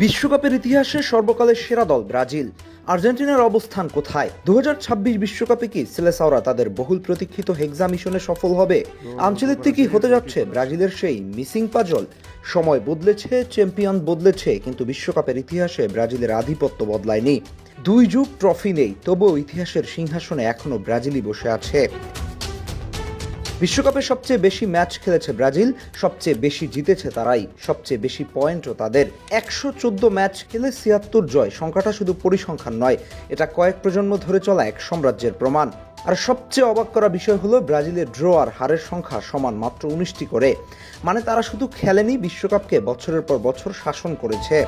বিশ্বকাপের ইতিহাসে সর্বকালের সেরা দল ব্রাজিল। আর্জেন্টিনার অবস্থান কোথায়? 2026 বিশ্বকাপে কি সেলেসাওরা তাদের বহুল প্রতীক্ষিত হেক্সা মিশনে সফল হবে? আনচেলত্তি কি হতে যাচ্ছে ব্রাজিলের সেই মিসিং পাজল? সময় বদলেছে, চ্যাম্পিয়ন বদলেছে, কিন্তু বিশ্বকাপের ইতিহাসে ব্রাজিলের আধিপত্য বদলায়নি। 2 যুগ ট্রফি নেই, তবুও ইতিহাসের সিংহাসনে এখনো ব্রাজিলই বসে আছে। বিশ্বকাপে সবচেয়ে বেশি ম্যাচ খেলেছে ব্রাজিল, সবচেয়ে বেশি জিতেছে তারাই, সবচেয়ে বেশি পয়েন্টও তাদের। 114 ম্যাচ খেলে 76 জয়। সংখ্যাটা শুধু পরিসংখ্যান নয়, এটা কয়েক প্রজন্ম ধরে চলা এক সাম্রাজ্যের প্রমাণ। আর সবচেয়ে অবাক করা বিষয় হলো ব্রাজিলের ড্র আর হারের সংখ্যা সমান, মাত্র 19টি করে। মানে তারা শুধু খেলেনি, বিশ্বকাপকে বছরের পর বছর শাসন করেছে।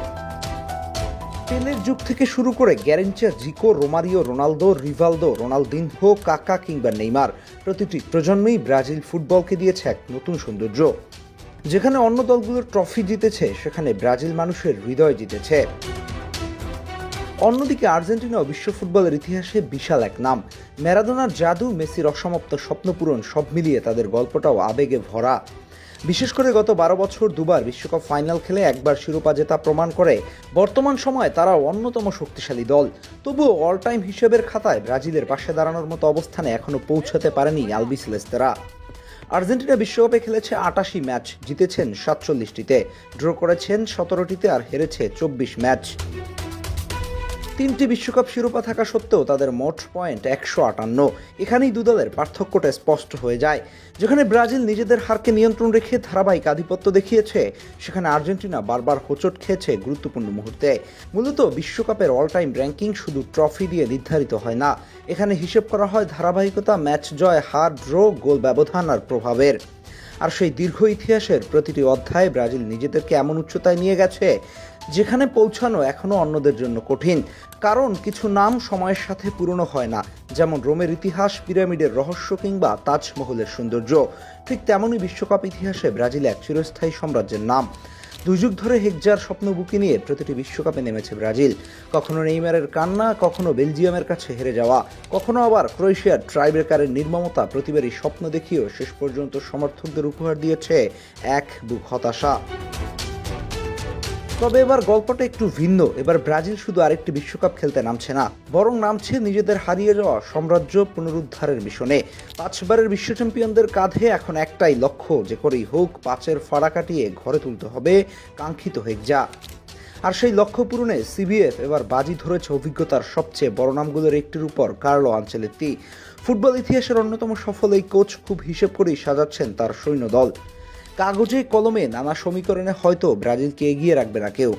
পেলের যুগ থেকে শুরু করে গ্যারেঞ্চা, জিকো, রোমারিও, রোনালদো, রিভালদো, রোনালদিনহো, কাকা কিংবা নেইমার, প্রতিটি প্রজন্মেই ব্রাজিল ফুটবলকে দিয়েছে এক নতুন সৌন্দর্য। যেখানে অন্য দলগুলোর ট্রফি জিতেছে, সেখানে ব্রাজিল মানুষের হৃদয় জিতেছে। অন্যদিকে আর্জেন্টিনাও বিশ্ব ফুটবলের ইতিহাসে বিশাল এক নাম। ম্যারাডোনার জাদু, মেসির অসমাপ্ত স্বপ্নপূরণ, সব মিলিয়ে তাদের গল্পটাও আবেগে ভরা। বিশেষ করে গত 12 বছর দুবার বিশ্বকাপ ফাইনাল খেলে একবার শিরোপা জেতা প্রমাণ করে বর্তমান সময়ে তারাও অন্যতম শক্তিশালী দল। তবুও অল টাইম হিসেবের খাতায় ব্রাজিলের পাশে দাঁড়ানোর মতো অবস্থানে এখনো পৌঁছাতে পারেনি আলবিসেলেস্তেরা। আর্জেন্টিনা বিশ্বকাপে খেলেছে 88 ম্যাচ, জিতেছেন 47টিতে, ড্র করেছেন 17টিতে আর হেরেছে 24 ম্যাচ। 3টি বিশ্বকাপ শিরোপা থাকা সত্ত্বেও তাদের মোট পয়েন্ট 158। এখানেই দু দলের পার্থক্যটা স্পষ্ট হয়ে যায়। যেখানে ব্রাজিল নিজেদের হারকে নিয়ন্ত্রণ রেখে ধারাবাহিক আধিপত্য দেখিয়েছে, সেখানে আর্জেন্টিনা বারবার হোঁচট খেয়েছে গুরুত্বপূর্ণ মুহূর্তে। মূলত বিশ্বকাপের অল টাইম র্যাঙ্কিং শুধু ট্রফি দিয়ে নির্ধারিত হয় না, এখানে হিসেব করা হয় ধারাবাহিকতা, ম্যাচ জয়, হার, ড্র, গোল ব্যবধান আর প্রভাবের। আর সেই দীর্ঘ ইতিহাসের প্রতিটি অধ্যায়ে ব্রাজিল নিজেদেরকে এমন উচ্চতায় নিয়ে গেছে যেখানে পৌঁছানো এখনও অন্যদের জন্য কঠিন। কারণ কিছু নাম সময়ের সাথে পুরনো হয় না, যেমন রোমের ইতিহাস, পিরামিডের রহস্য কিংবা তাজমহলের সৌন্দর্য। ঠিক তেমনই বিশ্বকাপ ইতিহাসে ব্রাজিল এক চিরস্থায়ী সাম্রাজ্যের নাম। 2 যুগ ধরে হেক্সার স্বপ্ন বুকে নিয়ে প্রতিটি বিশ্বকাপে নেমেছে ব্রাজিল। কখনো নেইমারের কান্না, কখনো বেলজিয়ামের কাছে হেরে যাওয়া, কখনো আবার ক্রোয়েশিয়ার ট্রাইব্রেকারের নির্মমতা, প্রতিবারই স্বপ্ন দেখিয়েও শেষ পর্যন্ত সমর্থকদের উপহার দিয়েছে এক বুক হতাশা। তবে এবার গল্পটা একটু ভিন্ন। এবার ব্রাজিল শুধু আরেকটি বিশ্বকাপ খেলতে নামছে না, বরং নামছে নিজেদের হারিয়ে যাওয়া সাম্রাজ্য পুনরুদ্ধারের মিশনে। 5বারের বিশ্ব চ্যাম্পিয়নদের কাঁধে এখন একটাই লক্ষ্য, যে করেই হোক 5-এর ফাড়া কাটিয়ে ঘরে তুলতে হবে কাঙ্ক্ষিত হেক্সা। আর সেই লক্ষ্য পূরণে সিবিএফ এবার বাজি ধরেছে অভিজ্ঞতার সবচেয়ে বড় নামগুলোর একটির উপর, কার্লো আনচেলত্তি। ফুটবল ইতিহাসের অন্যতম সফল এই কোচ খুব হিসেব করেই সাজাচ্ছেন তার সৈন্যদল। কাগজে কলমে নানা সমীকরণে হয়তো ব্রাজিলকে এগিয়ে রাখবে না কেউ,